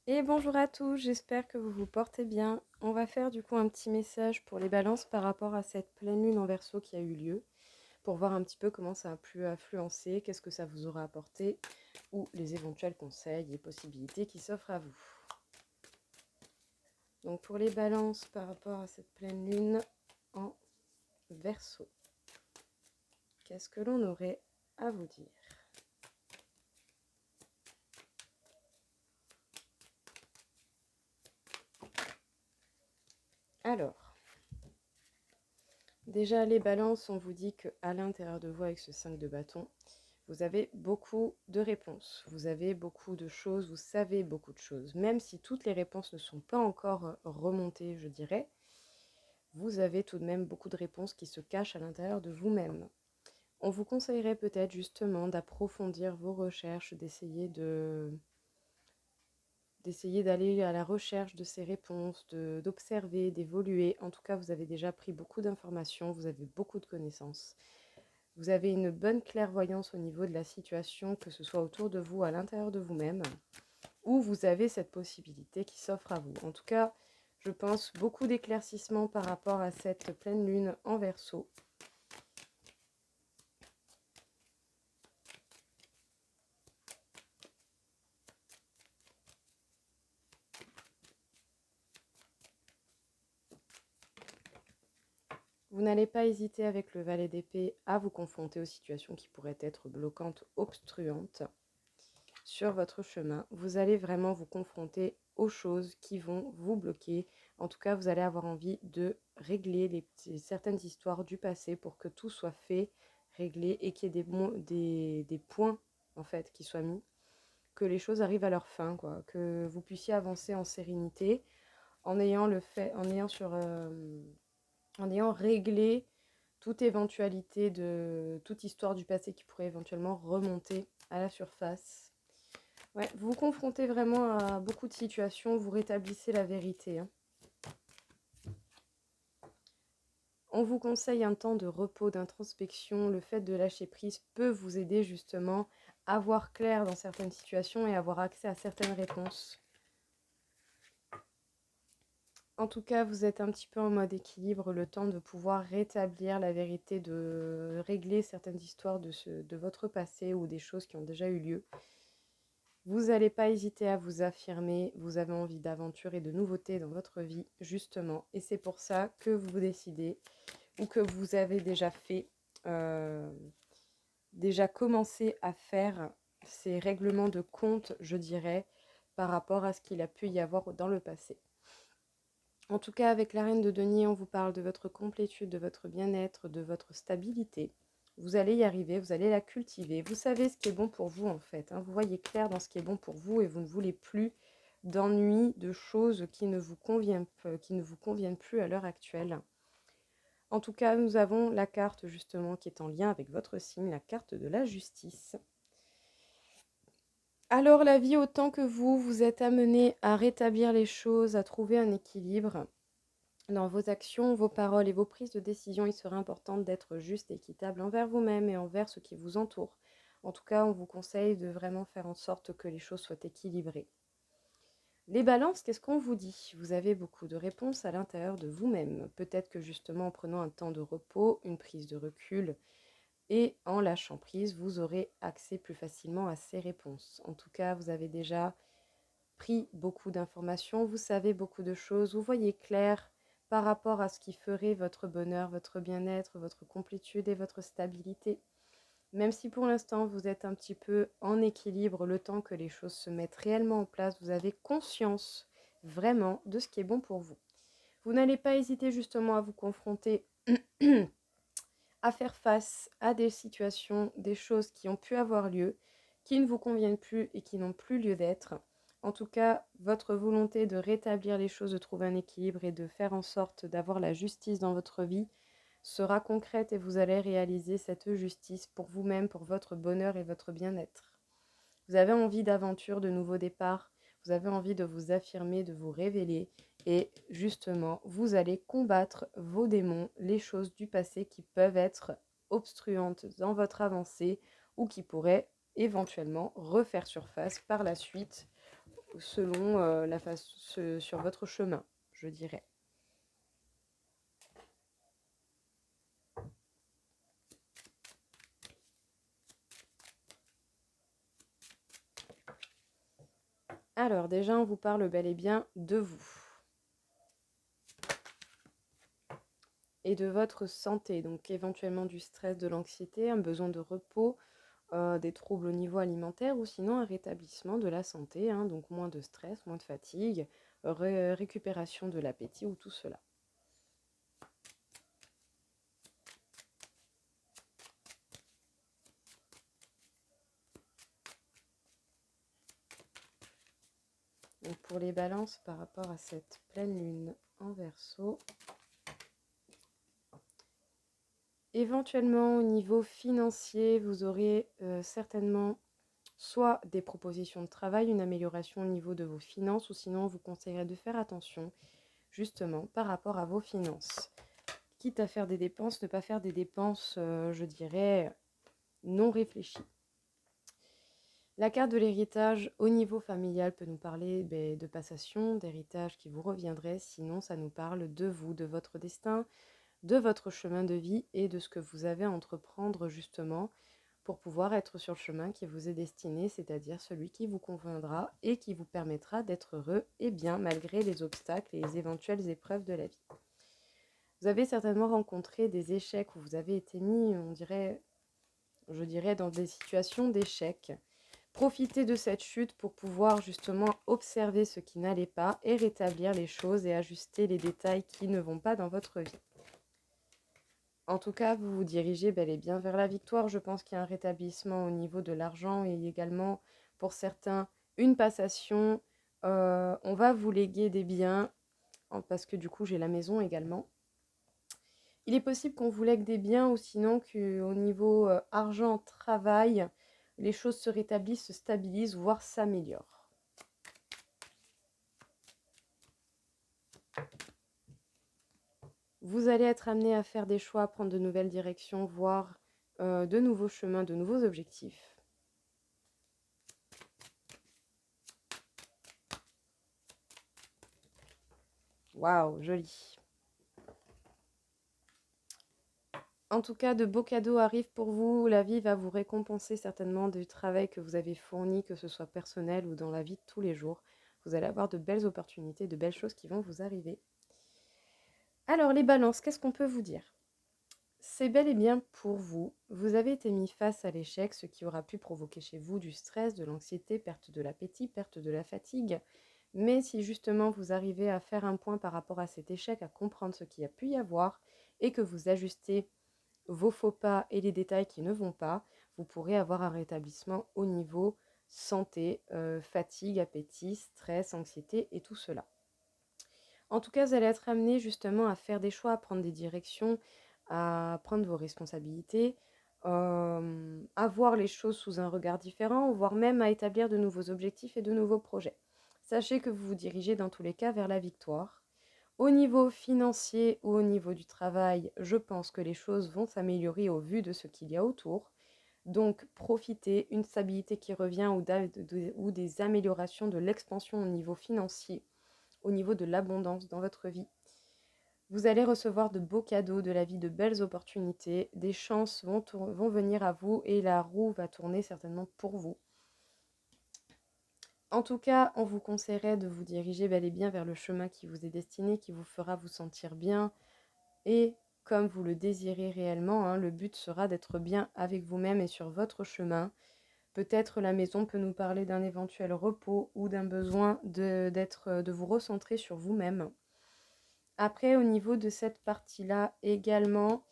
Et bonjour à tous, j'espère que vous vous portez bien. On va faire du coup un petit message pour les balances par rapport à cette pleine lune en Verseau qui a eu lieu, pour voir un petit peu comment ça a pu influencer, qu'est-ce que ça vous aura apporté, ou les éventuels conseils et possibilités qui s'offrent à vous. Donc pour les balances par rapport à cette pleine lune en Verseau, qu'est-ce que l'on aurait à vous dire? Alors, déjà les balances, on vous dit qu'à l'intérieur de vous avec ce 5 de bâton, vous avez beaucoup de réponses, vous avez beaucoup de choses, vous savez beaucoup de choses. Même si toutes les réponses ne sont pas encore remontées, je dirais, vous avez tout de même beaucoup de réponses qui se cachent à l'intérieur de vous-même. On vous conseillerait peut-être justement d'approfondir vos recherches, d'essayer d'aller à la recherche de ces réponses, d'observer, d'évoluer. En tout cas, vous avez déjà pris beaucoup d'informations, vous avez beaucoup de connaissances. Vous avez une bonne clairvoyance au niveau de la situation, que ce soit autour de vous, à l'intérieur de vous-même, ou vous avez cette possibilité qui s'offre à vous. En tout cas, je pense beaucoup d'éclaircissements par rapport à cette pleine lune en Verseau. Vous n'allez pas hésiter avec le valet d'épée à vous confronter aux situations qui pourraient être bloquantes, obstruantes sur votre chemin. Vous allez vraiment vous confronter aux choses qui vont vous bloquer. En tout cas, vous allez avoir envie de régler certaines histoires du passé pour que tout soit fait, réglé et qu'il y ait des points en fait qui soient mis, que les choses arrivent à leur fin, quoi, que vous puissiez avancer en sérénité en ayant en ayant réglé toute éventualité de toute histoire du passé qui pourrait éventuellement remonter à la surface. Ouais, vous vous confrontez vraiment à beaucoup de situations, vous rétablissez la vérité, hein. On vous conseille un temps de repos, d'introspection. Le fait de lâcher prise peut vous aider justement à voir clair dans certaines situations et avoir accès à certaines réponses. En tout cas, vous êtes un petit peu en mode équilibre, le temps de pouvoir rétablir la vérité, de régler certaines histoires de votre passé ou des choses qui ont déjà eu lieu. Vous n'allez pas hésiter à vous affirmer, vous avez envie d'aventure et de nouveautés dans votre vie, justement. Et c'est pour ça que vous décidez, ou que vous avez déjà fait, euh, déjà commencé à faire ces règlements de compte, je dirais, par rapport à ce qu'il a pu y avoir dans le passé. En tout cas, avec la reine de denier, on vous parle de votre complétude, de votre bien-être, de votre stabilité. Vous allez y arriver, vous allez la cultiver. Vous savez ce qui est bon pour vous en fait, hein. Vous voyez clair dans ce qui est bon pour vous et vous ne voulez plus d'ennuis, de choses qui ne vous conviennent plus à l'heure actuelle. En tout cas, nous avons la carte justement qui est en lien avec votre signe, la carte de la justice. Alors la vie, autant que vous êtes amené à rétablir les choses, à trouver un équilibre dans vos actions, vos paroles et vos prises de décision, il serait important d'être juste et équitable envers vous-même et envers ceux qui vous entourent. En tout cas, on vous conseille de vraiment faire en sorte que les choses soient équilibrées. Les balances, qu'est-ce qu'on vous dit? Vous avez beaucoup de réponses à l'intérieur de vous-même. Peut-être que justement en prenant un temps de repos, une prise de recul et en lâchant prise, vous aurez accès plus facilement à ces réponses. En tout cas, vous avez déjà pris beaucoup d'informations, vous savez beaucoup de choses, vous voyez clair par rapport à ce qui ferait votre bonheur, votre bien-être, votre complétude et votre stabilité. Même si pour l'instant vous êtes un petit peu en équilibre, le temps que les choses se mettent réellement en place, vous avez conscience vraiment de ce qui est bon pour vous. Vous n'allez pas hésiter justement à vous confronter à faire face à des situations, des choses qui ont pu avoir lieu, qui ne vous conviennent plus et qui n'ont plus lieu d'être. En tout cas, votre volonté de rétablir les choses, de trouver un équilibre et de faire en sorte d'avoir la justice dans votre vie sera concrète et vous allez réaliser cette justice pour vous-même, pour votre bonheur et votre bien-être. Vous avez envie d'aventure, de nouveaux départs, vous avez envie de vous affirmer, de vous révéler et justement, vous allez combattre vos démons, les choses du passé qui peuvent être obstruantes dans votre avancée ou qui pourraient éventuellement refaire surface par la suite selon sur votre chemin, je dirais. Alors déjà, on vous parle bel et bien de vous et de votre santé, donc éventuellement du stress, de l'anxiété, un besoin de repos, des troubles au niveau alimentaire ou sinon un rétablissement de la santé, hein, donc moins de stress, moins de fatigue, récupération de l'appétit ou tout cela. Donc pour les balances par rapport à cette pleine lune en Verseau, éventuellement au niveau financier, vous aurez certainement soit des propositions de travail, une amélioration au niveau de vos finances, ou sinon on vous conseillerait de faire attention justement par rapport à vos finances. Quitte à faire des dépenses, ne pas faire des dépenses, je dirais, non réfléchies. La carte de l'héritage au niveau familial peut nous parler de passation, d'héritage qui vous reviendrait, sinon ça nous parle de vous, de votre destin, de votre chemin de vie et de ce que vous avez à entreprendre justement pour pouvoir être sur le chemin qui vous est destiné, c'est-à-dire celui qui vous conviendra et qui vous permettra d'être heureux et bien malgré les obstacles et les éventuelles épreuves de la vie. Vous avez certainement rencontré des échecs où vous avez été mis, je dirais, dans des situations d'échec. Profitez de cette chute pour pouvoir justement observer ce qui n'allait pas et rétablir les choses et ajuster les détails qui ne vont pas dans votre vie. En tout cas, vous vous dirigez bel et bien vers la victoire. Je pense qu'il y a un rétablissement au niveau de l'argent et également pour certains une passation. On va vous léguer des biens parce que du coup j'ai la maison également. Il est possible qu'on vous lègue des biens ou sinon qu'au niveau argent, travail, les choses se rétablissent, se stabilisent, voire s'améliorent. Vous allez être amené à faire des choix, à prendre de nouvelles directions, voire de nouveaux chemins, de nouveaux objectifs. Waouh, joli. En tout cas, de beaux cadeaux arrivent pour vous. La vie va vous récompenser certainement du travail que vous avez fourni, que ce soit personnel ou dans la vie de tous les jours. Vous allez avoir de belles opportunités, de belles choses qui vont vous arriver. Alors, les balances, qu'est-ce qu'on peut vous dire? C'est bel et bien pour vous. Vous avez été mis face à l'échec, ce qui aura pu provoquer chez vous du stress, de l'anxiété, perte de l'appétit, perte de la fatigue. Mais si justement vous arrivez à faire un point par rapport à cet échec, à comprendre ce qu'il y a pu y avoir et que vous ajustez vos faux pas et les détails qui ne vont pas, vous pourrez avoir un rétablissement au niveau santé, fatigue, appétit, stress, anxiété et tout cela. En tout cas, vous allez être amené justement à faire des choix, à prendre des directions, à prendre vos responsabilités, à voir les choses sous un regard différent, voire même à établir de nouveaux objectifs et de nouveaux projets. Sachez que vous vous dirigez dans tous les cas vers la victoire. Au niveau financier ou au niveau du travail, je pense que les choses vont s'améliorer au vu de ce qu'il y a autour. Donc, profitez, une stabilité qui revient ou des améliorations de l'expansion au niveau financier, au niveau de l'abondance dans votre vie. Vous allez recevoir de beaux cadeaux, de la vie, de belles opportunités. Des chances vont venir à vous et la roue va tourner certainement pour vous. En tout cas, on vous conseillerait de vous diriger bel et bien vers le chemin qui vous est destiné, qui vous fera vous sentir bien. Et comme vous le désirez réellement, hein, le but sera d'être bien avec vous-même et sur votre chemin. Peut-être la maison peut nous parler d'un éventuel repos ou d'un besoin de vous recentrer sur vous-même. Après, au niveau de cette partie-là également,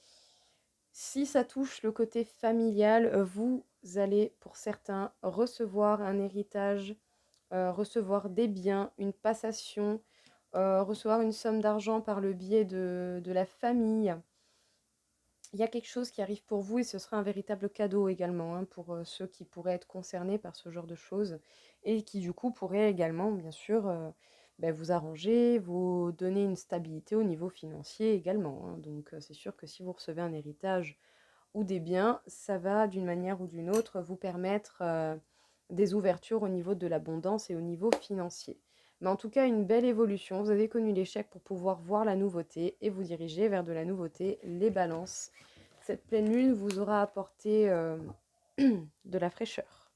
si ça touche le côté familial, vous allez pour certains recevoir un héritage, recevoir des biens, une passation, recevoir une somme d'argent par le biais de la famille. Il y a quelque chose qui arrive pour vous et ce sera un véritable cadeau également, hein, pour ceux qui pourraient être concernés par ce genre de choses et qui du coup pourraient également bien sûr vous arranger, vous donner une stabilité au niveau financier également, hein. Donc c'est sûr que si vous recevez un héritage ou des biens, ça va d'une manière ou d'une autre vous permettre des ouvertures au niveau de l'abondance et au niveau financier. Mais en tout cas, une belle évolution. Vous avez connu l'échec pour pouvoir voir la nouveauté et vous diriger vers de la nouveauté, les balances. Cette pleine lune vous aura apporté de la fraîcheur.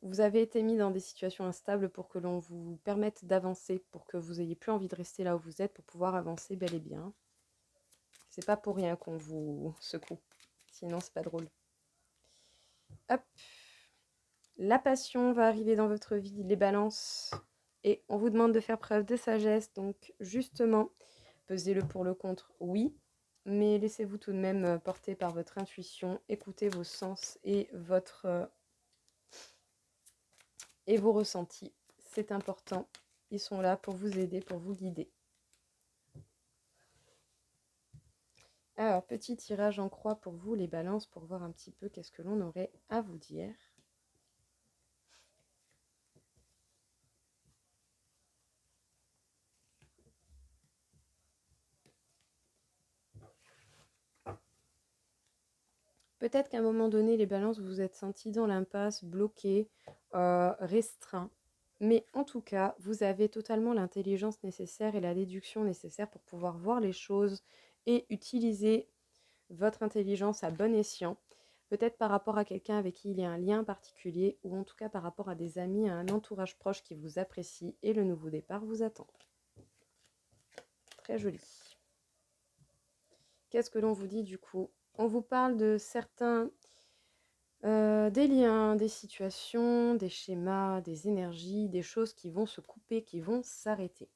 Vous avez été mis dans des situations instables pour que l'on vous permette d'avancer, pour que vous ayez plus envie de rester là où vous êtes, pour pouvoir avancer bel et bien. C'est pas pour rien qu'on vous secoue, sinon c'est pas drôle. Hop, la passion va arriver dans votre vie, les balances, et on vous demande de faire preuve de sagesse, donc justement, pesez le pour le contre, oui, mais laissez-vous tout de même porter par votre intuition, écoutez vos sens et vos ressentis. C'est important. Ils sont là pour vous aider, pour vous guider. Alors, petit tirage en croix pour vous, les balances, pour voir un petit peu qu'est-ce que l'on aurait à vous dire. Peut-être qu'à un moment donné, les balances, vous vous êtes sentis dans l'impasse, bloqués, restreints. Mais en tout cas, vous avez totalement l'intelligence nécessaire et la déduction nécessaire pour pouvoir voir les choses et utiliser votre intelligence à bon escient. Peut-être par rapport à quelqu'un avec qui il y a un lien particulier ou en tout cas par rapport à des amis, à un entourage proche qui vous apprécie et le nouveau départ vous attend. Très joli. Qu'est-ce que l'on vous dit du coup? On vous parle de certains des liens, des situations, des schémas, des énergies, des choses qui vont se couper, qui vont s'arrêter.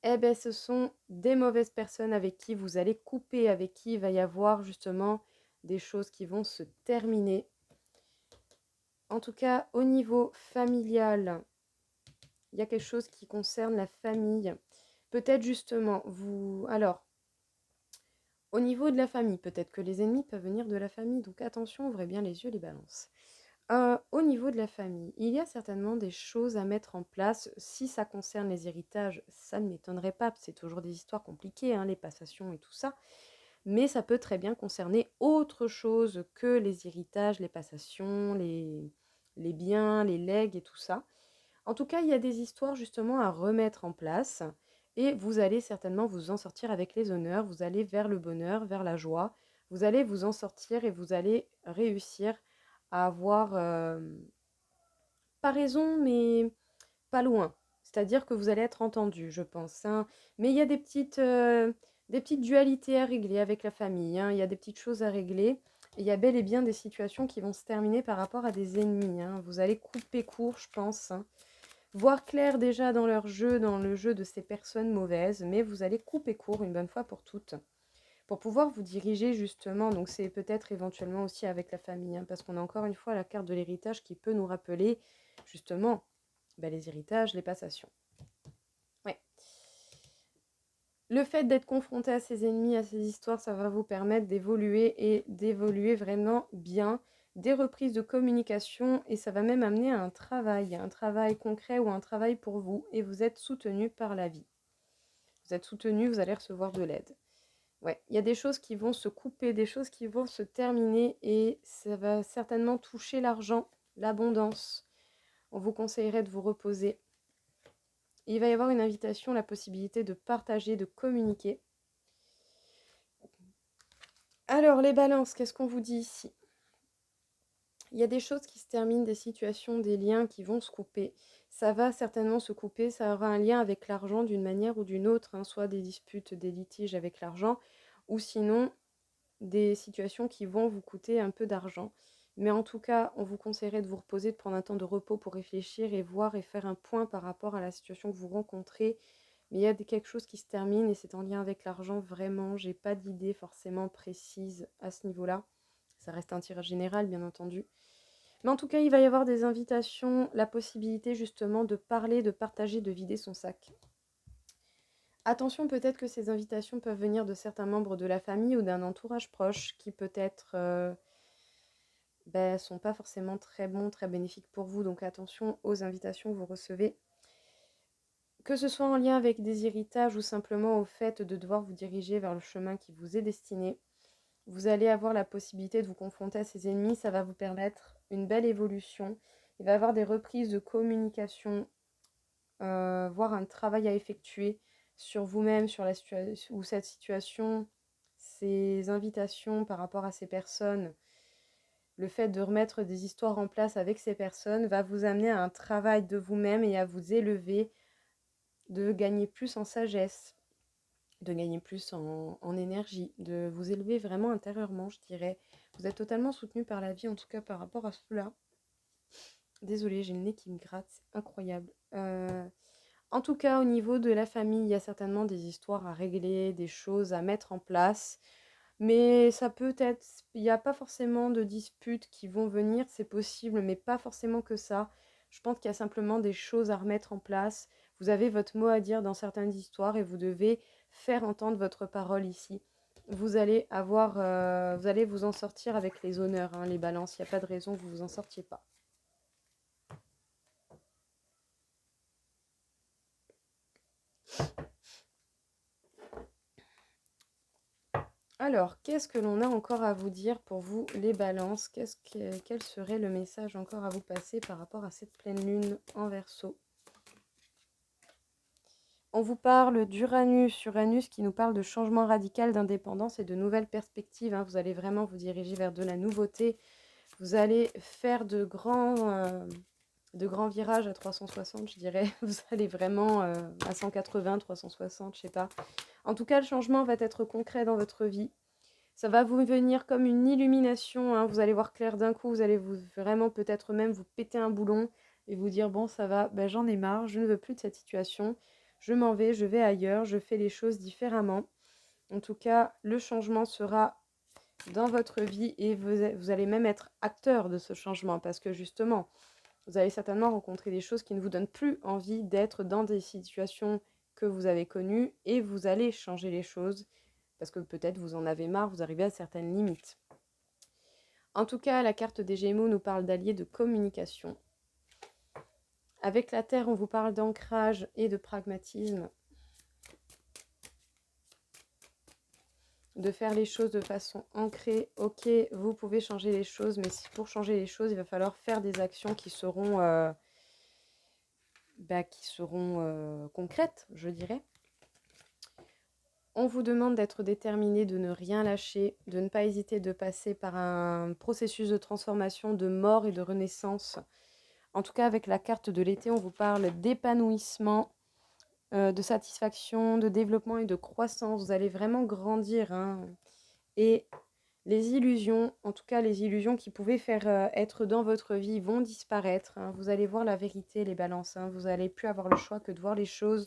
Eh bien, ce sont des mauvaises personnes avec qui vous allez couper, avec qui il va y avoir justement des choses qui vont se terminer. En tout cas, au niveau familial, il y a quelque chose qui concerne la famille. Peut-être justement, vous... Alors, au niveau de la famille, peut-être que les ennemis peuvent venir de la famille. Donc attention, ouvrez bien les yeux, les balances. Au niveau de la famille, il y a certainement des choses à mettre en place. Si ça concerne les héritages, ça ne m'étonnerait pas, c'est toujours des histoires compliquées, hein, les passations et tout ça. Mais ça peut très bien concerner autre chose que les héritages, les passations, les biens, les legs et tout ça. En tout cas, il y a des histoires justement à remettre en place et vous allez certainement vous en sortir avec les honneurs, vous allez vers le bonheur, vers la joie, vous allez vous en sortir et vous allez réussir à avoir, pas raison, mais pas loin. C'est-à-dire que vous allez être entendu, je pense, hein. Mais il y a des petites dualités à régler avec la famille, hein. Il y a des petites choses à régler. Il y a bel et bien des situations qui vont se terminer par rapport à des ennemis, hein. Vous allez couper court, je pense, hein. Voir clair déjà dans leur jeu, dans le jeu de ces personnes mauvaises, mais vous allez couper court une bonne fois pour toutes pour pouvoir vous diriger justement. Donc c'est peut-être éventuellement aussi avec la famille, hein, parce qu'on a encore une fois la carte de l'héritage qui peut nous rappeler justement les héritages, les passations. Ouais. Le fait d'être confronté à ces ennemis, à ces histoires, ça va vous permettre d'évoluer et d'évoluer vraiment bien, des reprises de communication et ça va même amener à un travail concret ou un travail pour vous et vous êtes soutenu par la vie. Vous êtes soutenu, vous allez recevoir de l'aide. Ouais, il y a des choses qui vont se couper, des choses qui vont se terminer et ça va certainement toucher l'argent, l'abondance. On vous conseillerait de vous reposer. Il va y avoir une invitation, la possibilité de partager, de communiquer. Alors, les balances, qu'est-ce qu'on vous dit ici? Il y a des choses qui se terminent, des situations, des liens qui vont se couper. Ça va certainement se couper, ça aura un lien avec l'argent d'une manière ou d'une autre, hein, soit des disputes, des litiges avec l'argent, ou sinon des situations qui vont vous coûter un peu d'argent. Mais en tout cas, on vous conseillerait de vous reposer, de prendre un temps de repos pour réfléchir et voir et faire un point par rapport à la situation que vous rencontrez. Mais il y a quelque chose qui se termine et c'est en lien avec l'argent, vraiment. J'ai pas d'idée forcément précise à ce niveau-là. Ça reste un tirage général, bien entendu. Mais en tout cas, il va y avoir des invitations, la possibilité justement de parler, de partager, de vider son sac. Attention, peut-être que ces invitations peuvent venir de certains membres de la famille ou d'un entourage proche qui peut-être sont pas forcément très bons, très bénéfiques pour vous. Donc attention aux invitations que vous recevez Que ce soit en lien avec des héritages ou simplement au fait de devoir vous diriger vers le chemin qui vous est destiné, vous allez avoir la possibilité de vous confronter à ces ennemis. Ça va vous permettre une belle évolution. Il va y avoir des reprises de communication, voire un travail à effectuer sur vous-même, sur la situation ou cette situation, ces invitations par rapport à ces personnes. Le fait de remettre des histoires en place avec ces personnes va vous amener à un travail de vous-même et à vous élever, de gagner plus en sagesse, de gagner plus en énergie, de vous élever vraiment intérieurement, je dirais. Vous êtes totalement soutenu par la vie, en tout cas par rapport à cela. Désolée, j'ai le nez qui me gratte, c'est incroyable. En tout cas, au niveau de la famille, il y a certainement des histoires à régler, des choses à mettre en place. Mais ça peut être, il n'y a pas forcément de disputes qui vont venir, c'est possible, mais pas forcément que ça. Je pense qu'il y a simplement des choses à remettre en place. Vous avez votre mot à dire dans certaines histoires et vous devez faire entendre votre parole ici. Vous allez avoir, vous allez vous en sortir avec les honneurs, hein, les balances. Il n'y a pas de raison que vous vous en sortiez pas. Alors, qu'est-ce que l'on a encore à vous dire pour vous, les balances? Quel serait le message encore à vous passer par rapport à cette pleine lune en Verseau? On vous parle d'Uranus, Uranus qui nous parle de changement radical, d'indépendance et de nouvelles perspectives, hein. Vous allez vraiment vous diriger vers de la nouveauté. Vous allez faire de grands virages à 360, je dirais. Vous allez vraiment à 180, 360, je sais pas. En tout cas, le changement va être concret dans votre vie. Ça va vous venir comme une illumination, hein. Vous allez voir clair d'un coup, vous allez vraiment peut-être même vous péter un boulon et vous dire bon ça va, ben, j'en ai marre, je ne veux plus de cette situation, je m'en vais, je vais ailleurs, je fais les choses différemment. En tout cas, le changement sera dans votre vie et vous allez même être acteur de ce changement parce que justement, vous allez certainement rencontrer des choses qui ne vous donnent plus envie d'être dans des situations que vous avez connues et vous allez changer les choses parce que peut-être vous en avez marre, vous arrivez à certaines limites. En tout cas, la carte des Gémeaux nous parle d'alliés de communication. Avec la Terre, on vous parle d'ancrage et de pragmatisme. De faire les choses de façon ancrée. Ok, vous pouvez changer les choses, mais pour changer les choses, il va falloir faire des actions qui seront concrètes, je dirais. On vous demande d'être déterminé, de ne rien lâcher, de ne pas hésiter de passer par un processus de transformation, de mort et de renaissance. En tout cas, avec la carte de l'été, on vous parle d'épanouissement, de satisfaction, de développement et de croissance. Vous allez vraiment grandir, hein. Et les illusions, en tout cas les illusions qui pouvaient faire être dans votre vie, vont disparaître, hein. Vous allez voir la vérité, les balances, hein. Vous n'allez plus avoir le choix que de voir les choses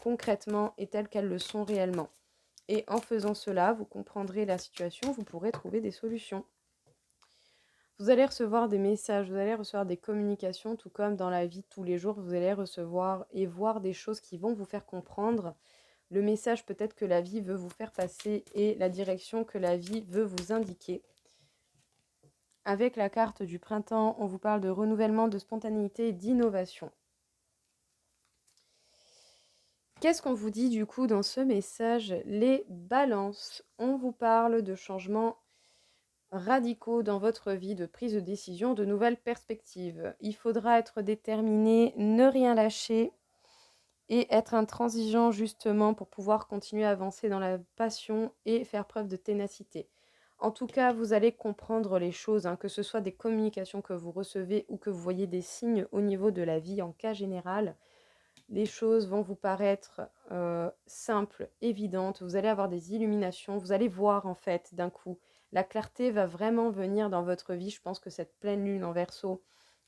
concrètement et telles qu'elles le sont réellement. Et en faisant cela, vous comprendrez la situation, vous pourrez trouver des solutions. Vous allez recevoir des messages, vous allez recevoir des communications, tout comme dans la vie de tous les jours, vous allez recevoir et voir des choses qui vont vous faire comprendre le message peut-être que la vie veut vous faire passer et la direction que la vie veut vous indiquer. Avec la carte du printemps, on vous parle de renouvellement, de spontanéité et d'innovation. Qu'est-ce qu'on vous dit du coup dans ce message? Les balances, on vous parle de changements radicaux dans votre vie, de prise de décision, de nouvelles perspectives. Il faudra être déterminé, ne rien lâcher et être intransigeant justement pour pouvoir continuer à avancer dans la passion et faire preuve de ténacité. En tout cas, vous allez comprendre les choses, hein, que ce soit des communications que vous recevez ou que vous voyez des signes au niveau de la vie en cas général. Les choses vont vous paraître simples, évidentes, vous allez avoir des illuminations, vous allez voir en fait d'un coup. La clarté va vraiment venir dans votre vie. Je pense que cette pleine lune en Verseau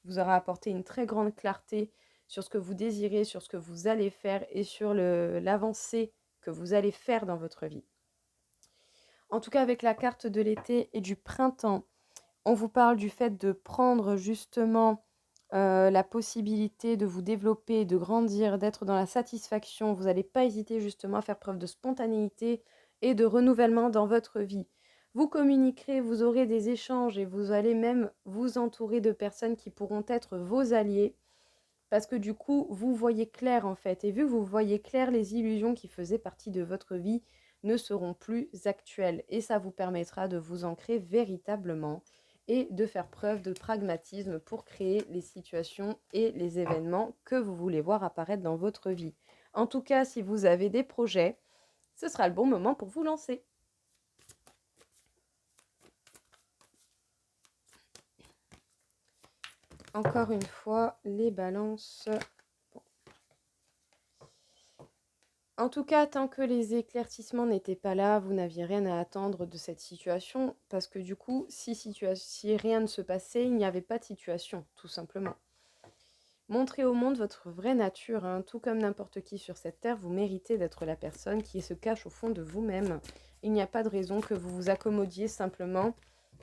vous aura apporté une très grande clarté sur ce que vous désirez, sur ce que vous allez faire et sur l'avancée que vous allez faire dans votre vie. En tout cas, avec la carte de l'été et du printemps, on vous parle du fait de prendre justement la possibilité de vous développer, de grandir, d'être dans la satisfaction. Vous n'allez pas hésiter justement à faire preuve de spontanéité et de renouvellement dans votre vie. Vous communiquerez, vous aurez des échanges et vous allez même vous entourer de personnes qui pourront être vos alliés. Parce que du coup, vous voyez clair en fait. Et vu que vous voyez clair, les illusions qui faisaient partie de votre vie ne seront plus actuelles. Et ça vous permettra de vous ancrer véritablement et de faire preuve de pragmatisme pour créer les situations et les événements que vous voulez voir apparaître dans votre vie. En tout cas, si vous avez des projets, ce sera le bon moment pour vous lancer. Encore une fois, les balances. En tout cas, tant que les éclaircissements n'étaient pas là, vous n'aviez rien à attendre de cette situation, parce que du coup, si rien ne se passait, il n'y avait pas de situation, tout simplement. Montrez au monde votre vraie nature, hein. Tout comme n'importe qui sur cette terre, vous méritez d'être la personne qui se cache au fond de vous-même. Il n'y a pas de raison que vous vous accommodiez simplement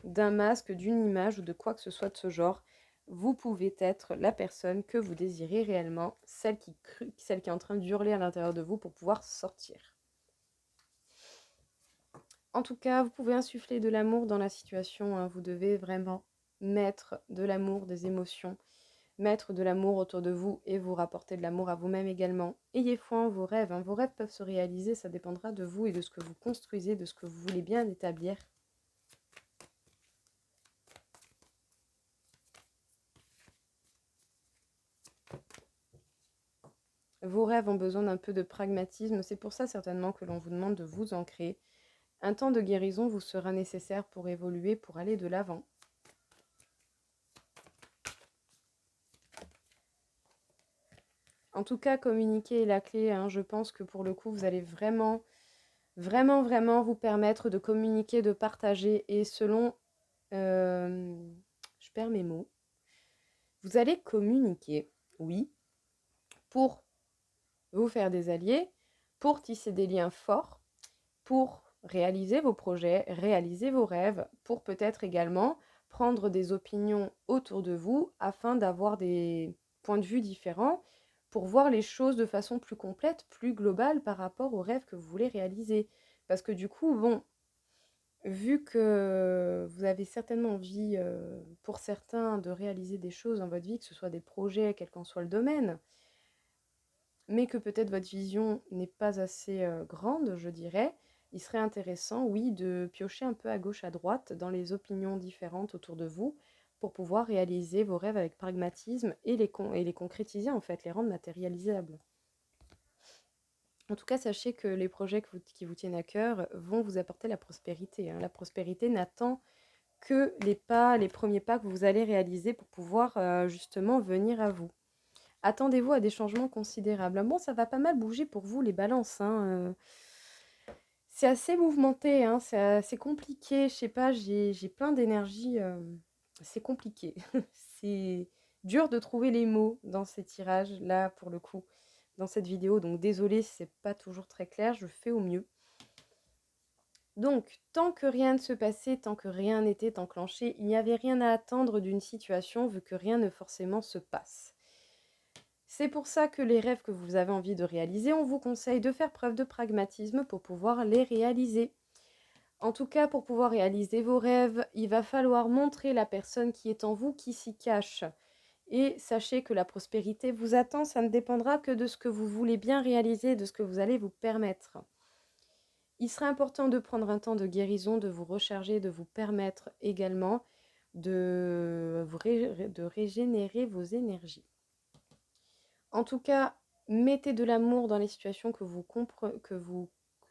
d'un masque, d'une image ou de quoi que ce soit de ce genre. Vous pouvez être la personne que vous désirez réellement, celle qui est en train d'hurler à l'intérieur de vous pour pouvoir sortir. En tout cas, vous pouvez insuffler de l'amour dans la situation, hein. Vous devez vraiment mettre de l'amour, des émotions, mettre de l'amour autour de vous et vous rapporter de l'amour à vous-même également. Ayez foi en vos rêves, hein. Vos rêves peuvent se réaliser, ça dépendra de vous et de ce que vous construisez, de ce que vous voulez bien établir. Vos rêves ont besoin d'un peu de pragmatisme, c'est pour ça certainement que l'on vous demande de vous ancrer. Un temps de guérison vous sera nécessaire pour évoluer, pour aller de l'avant. En tout cas, communiquer est la clé, hein. Je pense que pour le coup, vous allez vraiment, vraiment, vraiment vous permettre de communiquer, de partager. Et selon, je perds mes mots, vous allez communiquer, oui, pour vous faire des alliés, pour tisser des liens forts, pour réaliser vos projets, réaliser vos rêves, pour peut-être également prendre des opinions autour de vous afin d'avoir des points de vue différents, pour voir les choses de façon plus complète, plus globale par rapport aux rêves que vous voulez réaliser. Parce que du coup, bon, vu que vous avez certainement envie, pour certains, de réaliser des choses dans votre vie, que ce soit des projets, quel qu'en soit le domaine, mais que peut-être votre vision n'est pas assez grande, je dirais, il serait intéressant, oui, de piocher un peu à gauche, à droite, dans les opinions différentes autour de vous, pour pouvoir réaliser vos rêves avec pragmatisme et les concrétiser, en fait, les rendre matérialisables. En tout cas, sachez que les projets qui vous tiennent à cœur vont vous apporter la prospérité, hein. La prospérité n'attend que les premiers pas que vous allez réaliser pour pouvoir justement venir à vous. Attendez-vous à des changements considérables. Bon, ça va pas mal bouger pour vous, les balances, hein. C'est assez mouvementé, hein, c'est assez compliqué. Je sais pas, j'ai plein d'énergie. C'est compliqué. C'est dur de trouver les mots dans ces tirages, là, pour le coup, dans cette vidéo. Donc, désolée si c'est pas toujours très clair, je fais au mieux. Donc, tant que rien ne se passait, tant que rien n'était enclenché, il n'y avait rien à attendre d'une situation vu que rien ne forcément se passe. C'est pour ça que les rêves que vous avez envie de réaliser, on vous conseille de faire preuve de pragmatisme pour pouvoir les réaliser. En tout cas, pour pouvoir réaliser vos rêves, il va falloir montrer la personne qui est en vous qui s'y cache. Et sachez que la prospérité vous attend, ça ne dépendra que de ce que vous voulez bien réaliser, de ce que vous allez vous permettre. Il sera important de prendre un temps de guérison, de vous recharger, de vous permettre également de régénérer vos énergies. En tout cas, mettez de l'amour dans les situations que vous comprenez,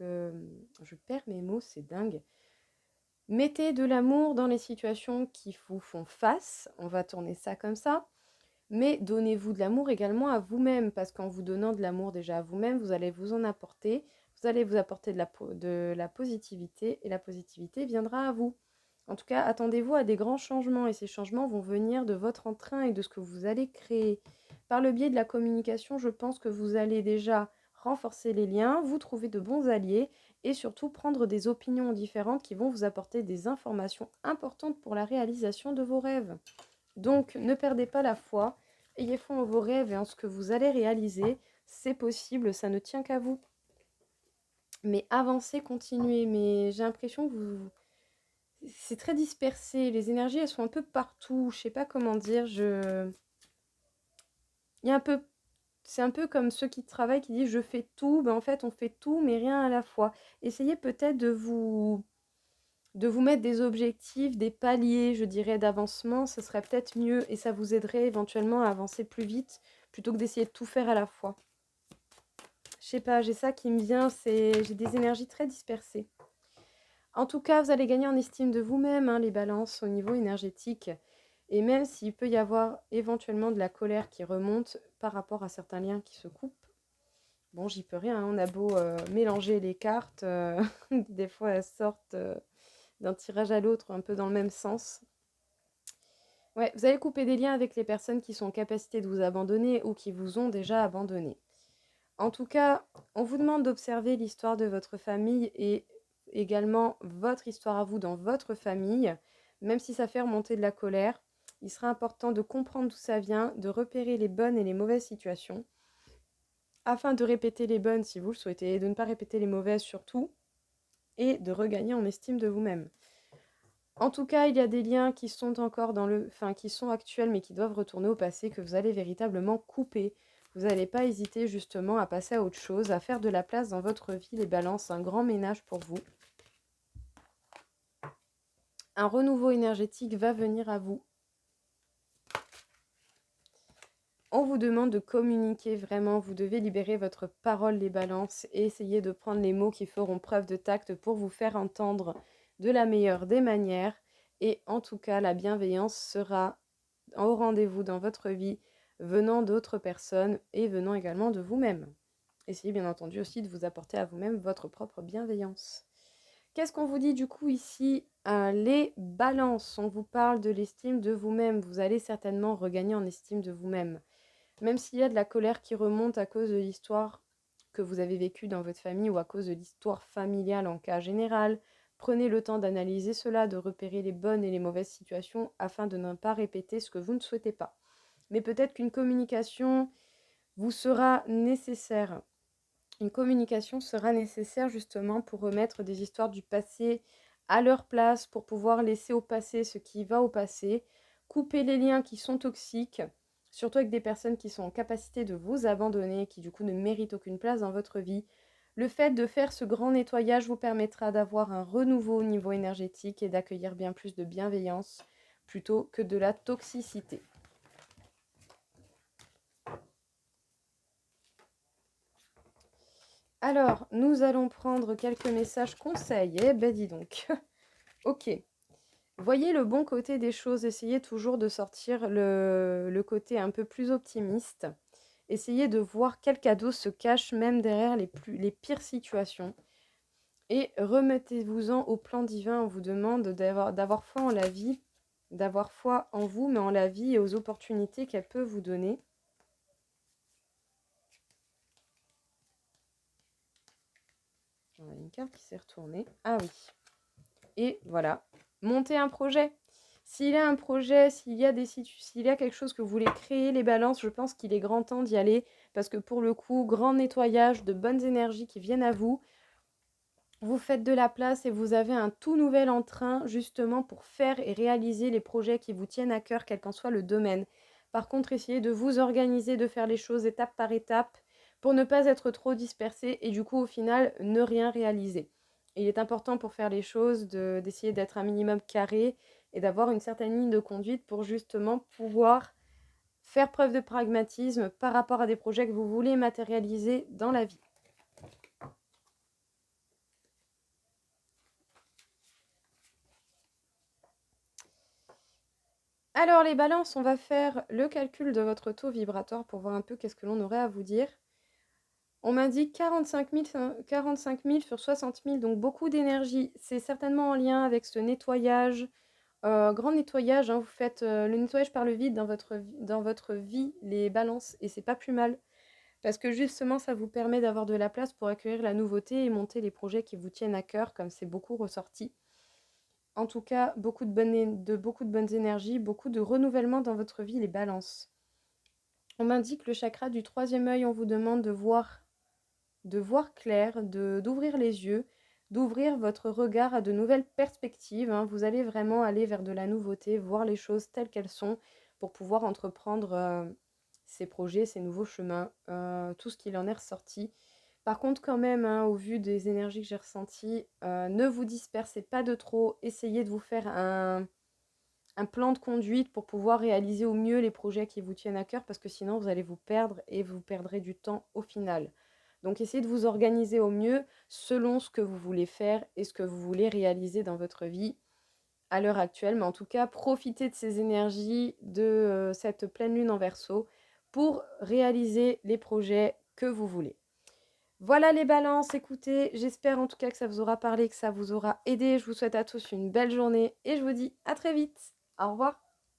je perds mes mots, c'est dingue. Mettez de l'amour dans les situations qui vous font face, on va tourner ça comme ça, mais donnez-vous de l'amour également à vous-même, parce qu'en vous donnant de l'amour déjà à vous-même, vous allez vous en apporter, vous allez vous apporter de la positivité, et la positivité viendra à vous. En tout cas, attendez-vous à des grands changements, et ces changements vont venir de votre entrain et de ce que vous allez créer. Par le biais de la communication, je pense que vous allez déjà renforcer les liens, vous trouver de bons alliés, et surtout prendre des opinions différentes qui vont vous apporter des informations importantes pour la réalisation de vos rêves. Donc, ne perdez pas la foi, ayez foi en vos rêves et en ce que vous allez réaliser. C'est possible, ça ne tient qu'à vous. Mais avancez, continuez. Mais j'ai l'impression que c'est très dispersé. Les énergies, elles sont un peu partout. Je sais pas comment dire. il y a un peu, c'est un peu comme ceux qui travaillent qui disent je fais tout, ben en fait on fait tout mais rien à la fois. Essayez peut-être de vous mettre des objectifs, des paliers, je dirais, d'avancement, ce serait peut-être mieux et ça vous aiderait éventuellement à avancer plus vite plutôt que d'essayer de tout faire à la fois. Je sais pas, j'ai ça qui me vient, j'ai des énergies très dispersées. En tout cas, vous allez gagner en estime de vous-même, hein, les balances au niveau énergétique. Et même s'il peut y avoir éventuellement de la colère qui remonte par rapport à certains liens qui se coupent, bon, j'y peux rien, hein, on a beau mélanger les cartes, des fois elles sortent d'un tirage à l'autre un peu dans le même sens. Ouais, vous allez couper des liens avec les personnes qui sont en capacité de vous abandonner ou qui vous ont déjà abandonné. En tout cas, on vous demande d'observer l'histoire de votre famille et également votre histoire à vous dans votre famille, même si ça fait remonter de la colère. Il sera important de comprendre d'où ça vient, de repérer les bonnes et les mauvaises situations, afin de répéter les bonnes si vous le souhaitez, et de ne pas répéter les mauvaises surtout, et de regagner en estime de vous-même. En tout cas, il y a des liens qui sont encore qui sont actuels mais qui doivent retourner au passé, que vous allez véritablement couper. Vous n'allez pas hésiter justement à passer à autre chose, à faire de la place dans votre vie, les balances, un grand ménage pour vous. Un renouveau énergétique va venir à vous. On vous demande de communiquer vraiment, vous devez libérer votre parole, les balances, et essayer de prendre les mots qui feront preuve de tact pour vous faire entendre de la meilleure des manières. Et en tout cas, la bienveillance sera au rendez-vous dans votre vie, venant d'autres personnes et venant également de vous-même. Essayez bien entendu aussi de vous apporter à vous-même votre propre bienveillance. Qu'est-ce qu'on vous dit du coup ici? Les balances, on vous parle de l'estime de vous-même. Vous allez certainement regagner en estime de vous-même. Même s'il y a de la colère qui remonte à cause de l'histoire que vous avez vécue dans votre famille ou à cause de l'histoire familiale en cas général, prenez le temps d'analyser cela, de repérer les bonnes et les mauvaises situations afin de ne pas répéter ce que vous ne souhaitez pas. Mais peut-être qu'une communication vous sera nécessaire. Une communication sera nécessaire justement pour remettre des histoires du passé à leur place, pour pouvoir laisser au passé ce qui va au passé, couper les liens qui sont toxiques, surtout avec des personnes qui sont en capacité de vous abandonner, qui du coup ne méritent aucune place dans votre vie. Le fait de faire ce grand nettoyage vous permettra d'avoir un renouveau au niveau énergétique et d'accueillir bien plus de bienveillance plutôt que de la toxicité. Alors, nous allons prendre quelques messages conseils. Eh ben dis donc. Ok. Voyez le bon côté des choses. Essayez toujours de sortir le côté un peu plus optimiste. Essayez de voir quel cadeau se cache même derrière les pires situations. Et remettez-vous-en au plan divin. On vous demande d'avoir foi en la vie, d'avoir foi en vous, mais en la vie et aux opportunités qu'elle peut vous donner. On a une carte qui s'est retournée. Ah oui. Et voilà, monter un projet. S'il y a un projet, s'il y a quelque chose que vous voulez créer, les balances, je pense qu'il est grand temps d'y aller parce que pour le coup, grand nettoyage, de bonnes énergies qui viennent à vous. Vous faites de la place et vous avez un tout nouvel entrain justement pour faire et réaliser les projets qui vous tiennent à cœur, quel qu'en soit le domaine. Par contre, essayez de vous organiser, de faire les choses étape par étape pour ne pas être trop dispersé et du coup au final ne rien réaliser. Il est important pour faire les choses d'essayer d'être un minimum carré et d'avoir une certaine ligne de conduite pour justement pouvoir faire preuve de pragmatisme par rapport à des projets que vous voulez matérialiser dans la vie. Alors les balances, on va faire le calcul de votre taux vibratoire pour voir un peu qu'est-ce que l'on aurait à vous dire. On m'indique 45 000 sur 60 000, donc beaucoup d'énergie. C'est certainement en lien avec ce nettoyage, grand nettoyage. Hein, vous faites le nettoyage par le vide dans votre vie, les balances, et c'est pas plus mal. Parce que justement, ça vous permet d'avoir de la place pour accueillir la nouveauté et monter les projets qui vous tiennent à cœur, comme c'est beaucoup ressorti. En tout cas, beaucoup de bonnes énergies, beaucoup de renouvellement dans votre vie, les balances. On m'indique le chakra du troisième œil, on vous demande de voir clair, d'ouvrir les yeux, d'ouvrir votre regard à de nouvelles perspectives. Hein. Vous allez vraiment aller vers de la nouveauté, voir les choses telles qu'elles sont pour pouvoir entreprendre ces projets, ces nouveaux chemins, tout ce qu'il en est ressorti. Par contre, quand même, hein, au vu des énergies que j'ai ressenties, ne vous dispersez pas de trop. Essayez de vous faire un plan de conduite pour pouvoir réaliser au mieux les projets qui vous tiennent à cœur, parce que sinon, vous allez vous perdre et vous perdrez du temps au final. Donc, essayez de vous organiser au mieux selon ce que vous voulez faire et ce que vous voulez réaliser dans votre vie à l'heure actuelle. Mais en tout cas, profitez de ces énergies, de cette pleine lune en Verseau pour réaliser les projets que vous voulez. Voilà les balances, écoutez, j'espère en tout cas que ça vous aura parlé, que ça vous aura aidé. Je vous souhaite à tous une belle journée et je vous dis à très vite. Au revoir.